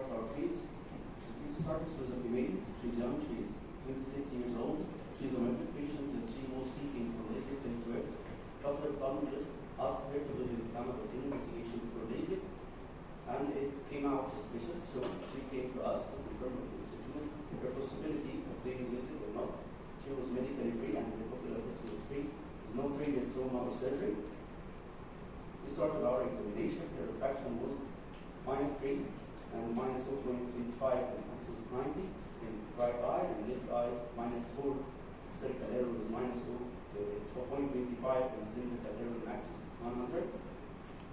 start our case. She starts with a female. She's young. She's 26 years old. She's a mental patient and she was seeking for LASIK elsewhere. But her ophthalmologist asked her to do the camera investigation for LASIK, and it came out suspicious. So she came to us to confirm her possibility of doing LASIK or not. She was medically free and the popular history was free. There's no previous trauma or surgery. We started our examination. Her refraction was -3 and -0.25 and axis 90 in right eye, and left eye -4. Spherical error was -4.25 and cylindrical error in axis 100.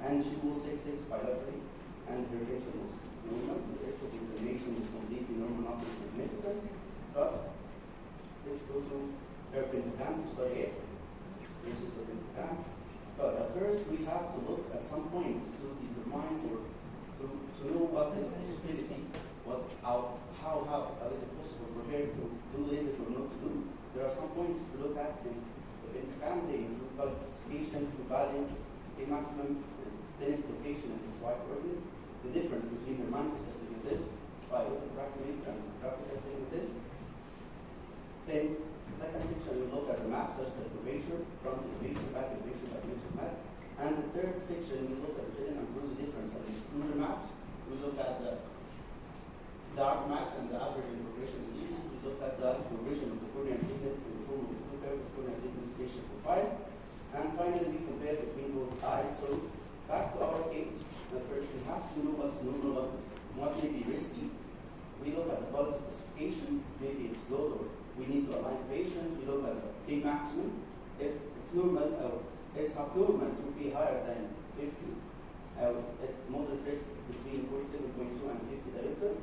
And she was 6'6" bilaterally, and her vision was normal. The rest of the examination was completely normal, nothing significant. But let's go to her pentacam to study it. This is the pentacam. But at first, we have to look at some points to determine or to know what is the possibility, how is it possible for her to do LASIK or not to do. There are some points to look at in the pentacam. They include calcification, true value, a maximum, thinnest location, and its white coordinate. The difference between the manifest testing with this, by refractive and refractive testing with this. Then, second section, we look at the map, such as curvature, front elevation, back elevation, dimension map. And the third section, we look at the hidden and bruised difference of the exclusion maps. We look at the dark maps and the average and progression indices. We look at the progression of the corneal thickness in the form of the two curves, corneal thickness spatial profile. And finally, we compare between both eyes. So, back to our case. First, we have to know what's normal, what may be risky. We look at the body specification, maybe it's good or we need to align the patient. We look at the K maximum. If it's normal, it's abnormal to be higher than 50. At moderate risk between 47.2 and 50 diopter.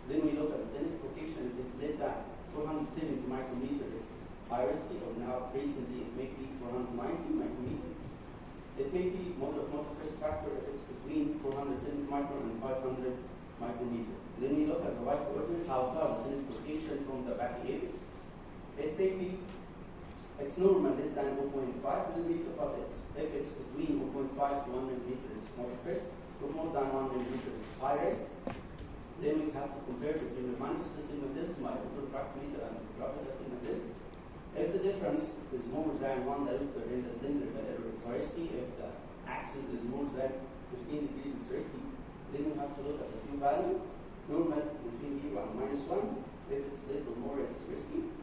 Then we look at the thinnest location. If it's less than 470 micrometer, it's high risky, or now recently it may be 490 micrometer. It may be moderate risk factor if it's between 470 micron and 500 micrometer. Then we look at the white coordinate, how far the thinnest location from the back apex. It may be, it's normal less than 0.5 millimeter, but if it's between 0.5 to 1 millimeter, it's moderate risk. To more than 1 millimeter, it's high risk. Then we have to compare between the manifest astigmatism, my refractometer, and the refractive astigmatism. If the difference is more than 1 diopter in the cylindrical error, it's risky. If the axis is more than 15 degrees, it's risky. Then we have to look at the Q value. Normal between 0 and -1. If it's little more, it's risky.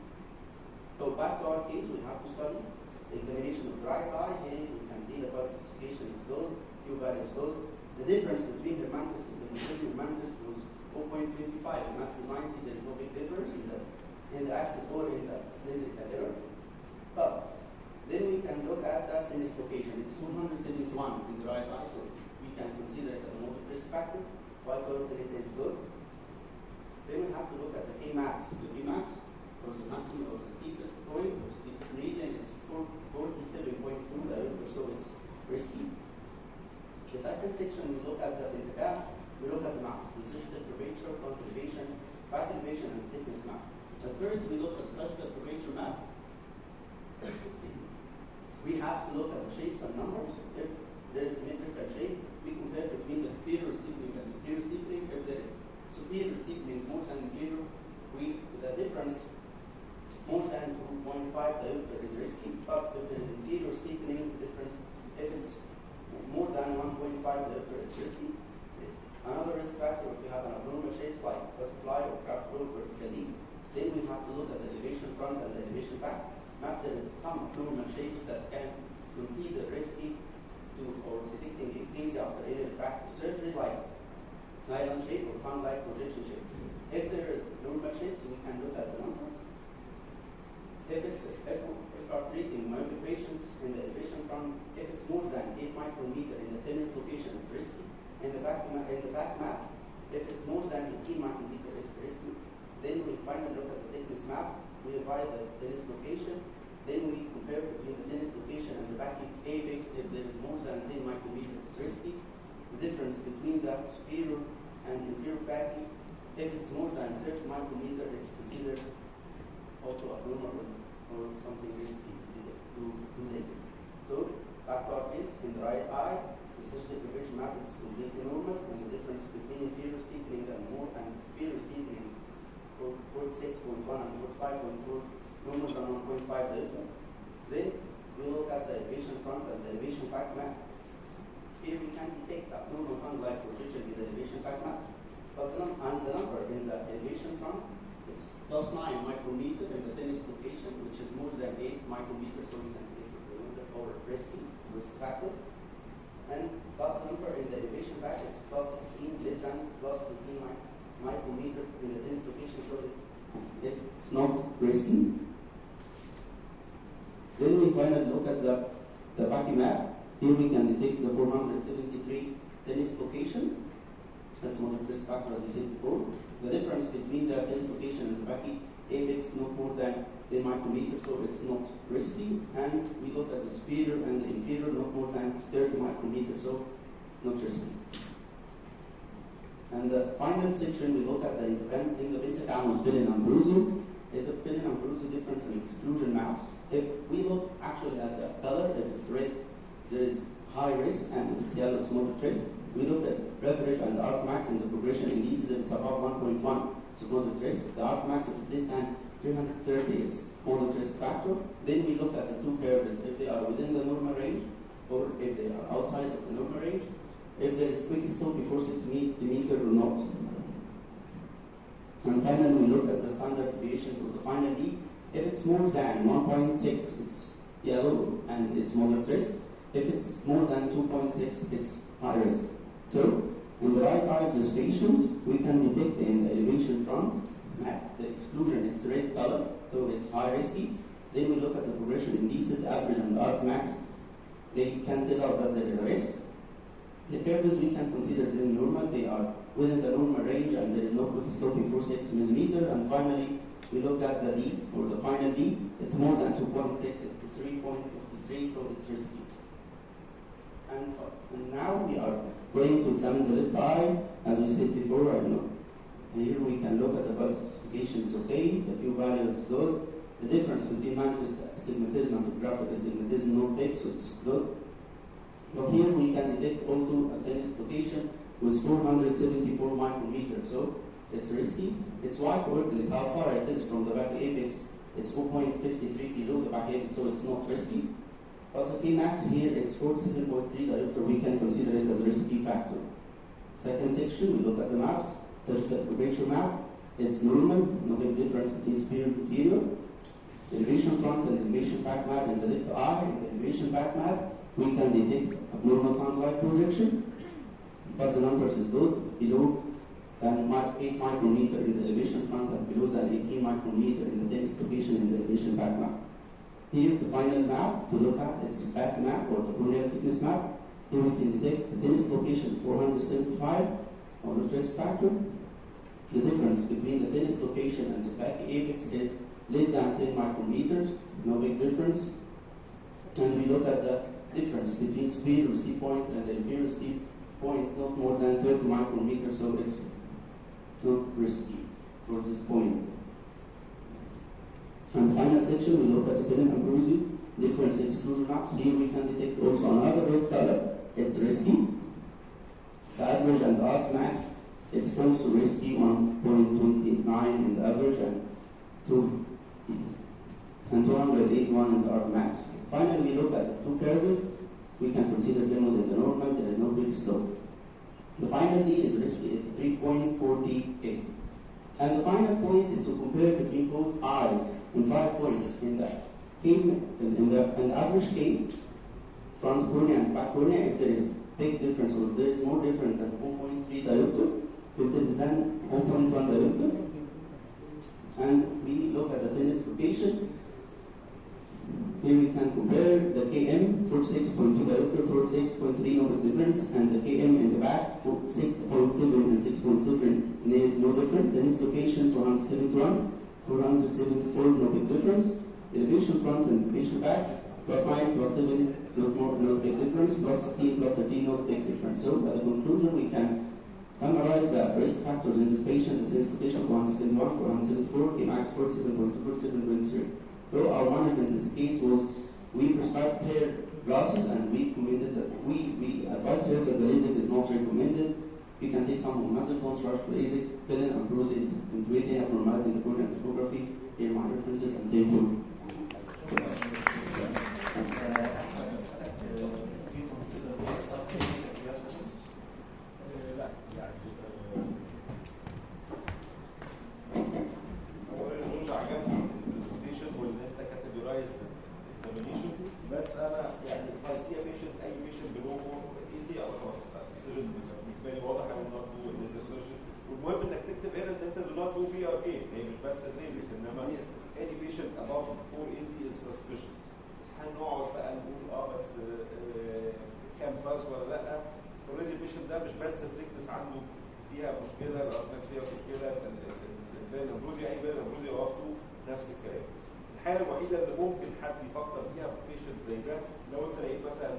So back to our case, we have to study the examination of the right eye. Here we can see the pulse specification is good, Q value is good. The difference between the manifest and the manifest was 0.25. The max is 90. There is no big difference in the axis or in the cylindrical error. But then we can look at the thinnest location. It's 271 in the right eye, so we can consider it a moderate risk factor. White coordinate is good. Then we have to look at the K max. The K max, or the maximum or the steepest point, or the steepest meridian, it's 47.2 diopter, so it's risky. The second section, we look at the pentacam. We look at the maps, the surgical curvature, front elevation, back elevation, and thickness map. But first, we look at the surgical curvature map. We have to look at the shapes and numbers. If there is symmetrical shape, we compare between the superior steepening and inferior steepening. If there is superior steepening more than inferior, the difference more than 2.5 diopter is risky. But if there is inferior steepening, the difference, if it's more than 1.5 diopter, it's risky. Another risk factor, if we have an abnormal shapes like butterfly or crab roll vertically, then we have to look at the elevation front and the elevation back. Map, there is some abnormal shapes that can consider risky to or detecting ectasia after any refractive surgery, like nylon shape or fan-like projection shape. If there is normal shapes, we can look at the number. If we are treating myopic patients in the elevation front, if it's more than 8 micrometer in the thinnest location, it's risky. In the back map, if it's more than 18 micrometer, it's risky. Then we finally look at the thickness map. We divide the thinnest location. Then we compare between the thinnest location and the back apex. If there is more than 10 micrometer, it's risky. The difference between the superior and inferior backing, if it's more than 30 micrometer, it's considered also abnormal or something risky to LASIK. So back to our case, in the right eye, the surgical curvature map is completely normal, and the difference between inferior steepening and more plus 9 micrometer in the thinnest location, which is more than 8 micrometers, so we can take it to our risky risk factor. And but number in the elevation brackets plus 16 less than plus 15 micrometer in the thinnest location, so it's not risky. Then we finally look at the Baki map. Here we can detect the 473 thinnest location. That's moderate risk factor, as we said before. The difference between the thinnest location and the Baki apex no more than 10 micrometers, so it's not risky. And we look at the superior and the inferior not more than 30 micrometers, so not risky. And the final section, we look at the independent Amos Pillin and Bruzo. The Pillin and Bruzo difference in exclusion maps. If we look actually at the color, if it's red, there is high risk, and if it's yellow, it's moderate risk. We look at average and the arc max and the progression indices. If it's above 1.1, it's moderate risk. The arc max, if it's less than 330, it's moderate risk factor. Then we look at the two curves, if they are within the normal range or if they are outside of the normal range, if there is quick stop before 6 millimeter or not. And finally, we look at the standard deviation for the final D. If it's more than 1.6, it's yellow and it's moderate risk. If it's more than 2.6, it's high risk. So, in the right eye of this patient, we can detect in the elevation front map the exclusion, it's red color, so it's high risky. Then we look at the progression indices, average and arc max. They can tell us that there is a risk. The curves we can consider them normal, they are within the normal range and there is no quick stop before 6 millimeter. And finally, we look at the D, or the final D, it's more than 2.6, it's 3.53, so it's risky. And now we are going to examine the left eye. As we said before, I don't know. Here we can look at the color specification is okay, the Q value is good. The difference between manifest astigmatism and topographic astigmatism not big, so it's good. But here we can detect also a thinnest location with 474 micrometers, so it's risky. It's wide correctly how far it is from the back apex. It's 0.53 below the back apex, so it's not risky. But the K-max here, it's 47.3 diopter, we can consider it as a risky factor. Second section, we look at the maps. Touch the curvature map. It's normal, no big difference between superior and inferior. Elevation front and elevation back map in the left eye. In the elevation back map, we can detect abnormal tunnel-like projection, but the numbers is good, below than 8 micrometer in the elevation front and below than 18 micrometer in the thinnest location in the elevation back map. Here, the final map to look at, it's back map or the corneal thickness map. Here we can detect the thinnest location 475 on the risk factor. The difference between the thinnest location and the back apex is less than 10 micrometers, no big difference. And we look at the difference between superior steep point and the inferior steep point, not more than 30 micrometers, so it's not risky for this point. And the final section, we look at the Pillin and Bruzo difference exclusion maps. Here we can detect also another red color, it's risky. The average and the arc max, it's also risky, 1.29 in the average and 281 in the arc max. Finally, we look at the two curves. We can consider them within the normal, there is no big slope. The final D is risky at 3.48. And the final point is to compare between both eyes in 5 points in the average case, front cornea and back cornea. If there is big difference or there is more difference than 0.3 diopter, if there is then 0.1 diopter, and we look at the thinnest location. Here we can compare the KM 46.2 diopter, 46.3 no difference, and the KM in the back 6.7 and 6.7 no difference. Thinnest location 471, 474 no big difference. Elevation front and elevation back plus 9 plus 7 no big difference, plus 16 plus 13 no big difference. So at the conclusion we can summarize the risk factors in this patient. The thinnest location 471, 474, Kmax 47.2, 47.3. So our management in this case was we prescribed pair glasses and we recommended that we advised her that the LASIK is not recommended. We can take some massive contrast to LASIK, Pillin and Bruzo into any abnormality in the cornea and topography. Here are my references and thank you. فيها مشكله، الارنب فيها مشكله، البان الامبروزي اي بان امبروزي وقفته نفس الكلام. الحاله الوحيده اللي ممكن حد يفكر فيها في بيشنت زي ده لو انت لقيت مثلا،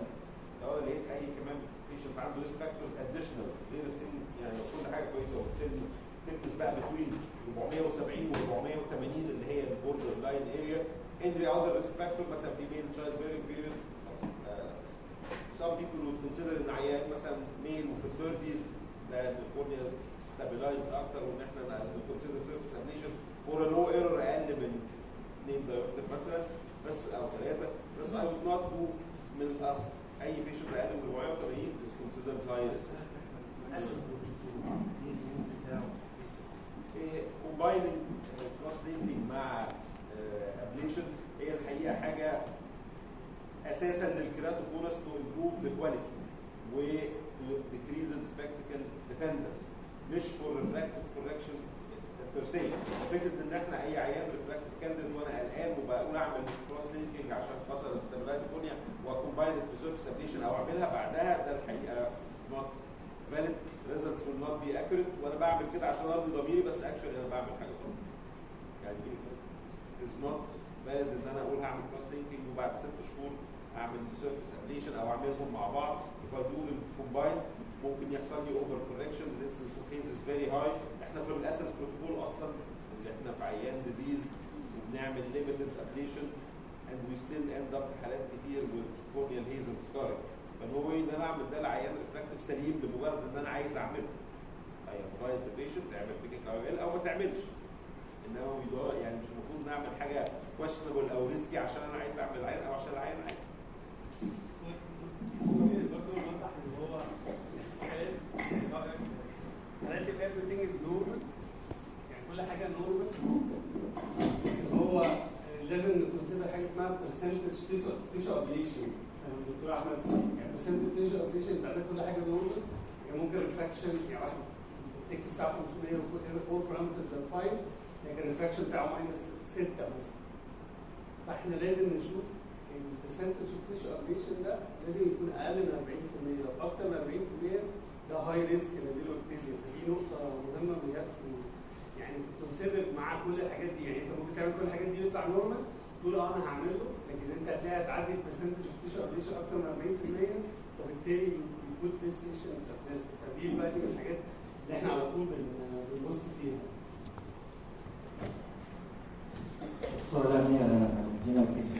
لو انا لقيت اي كمان بيشنت عنده ريسك فاكتورز اديشنال غير التن، يعني لو كل حاجه كويسه والتن تكنس بقى بتوين 470 و 480 اللي هي البوردر لاين اريا. any other risk factor مثلا في ميل تشايلد بيرنج بيريد. some people would consider ان عيان مثلا ميل وفي 30s ده الكورنيا stabilized اكتر وان احنا consider surface ablation for a low error اقل من 2 diopter مثلا بس او 3. بس I would not do من الاصل اي patient اقل من 480 is considered high risk. combining cross linking مع ablation هي الحقيقه حاجه اساسا للكيراتوكونس to improve the quality و decrease the spectacle dependence مش for refractive correction per se. فكره ان احنا اي عيان refractive candid وانا قلقان وبقول اعمل cross linking عشان خاطر استابلايز الكورنيا واكومباين بسيرفيس ابليشن او اعملها بعدها ده الحقيقه not valid. results will not be accurate وانا بعمل كده عشان ارضي ضميري بس اكشولي انا بعمل حاجه غلط. يعني is not valid ان انا اقول هعمل cross linking وبعد 6 شهور اعمل سيرفيس ابليشن او اعملهم مع بعض. if I do them combined ممكن يحصل لي اوفر كوركشن. الانسنس اوف هيز از فيري هاي. احنا في الاثرز بروتوكول اصلا اللي احنا في عيان ديزيز وبنعمل ليميتد ابليشن and we still end up في حالات كتير with corneal haze and scarring. فهو ان انا اعمل ده لعيان ريفراكتيف سليم لمجرد ان انا عايز اعمله. I advise the patient تعمل فيك KOL او ما تعملش. انما يعني مش المفروض نعمل حاجه questionable او ريسكي عشان انا عايز اعمل عين او عشان العين عايز. برضه نوضح ان هو حالات everything is normal يعني كل حاجه نورمال. هو لازم نكونسيدر حاجه اسمها percentage tissue ablation. الدكتور احمد يعني percentage tissue ablation بتاعت كل حاجه نورمال. يعني ممكن ريفراكشن يعني واحد التكس بتاعه 500 وكل بارامترز ار فاين لكن الريفراكشن بتاعه -6 مثلا. فاحنا لازم نشوف البرسنتج اوف تيشو ابليشن ده لازم يكون اقل من 40%. لو اكتر من 40% ده هاي ريسك للديلوكتيزيا. فدي نقطه مهمه يعني تكونسيدر مع كل الحاجات دي. يعني انت ممكن تعمل كل الحاجات دي يطلع نورمال تقول انا هعمله لكن انت هتلاقي هتعدي البرسنتج اوف تيشو ابليشن اكتر من 40% وبالتالي يكون ديس بيشنت ريسك. فدي بقى من الحاجات اللي احنا على طول بنبص فيها. Hola, mía,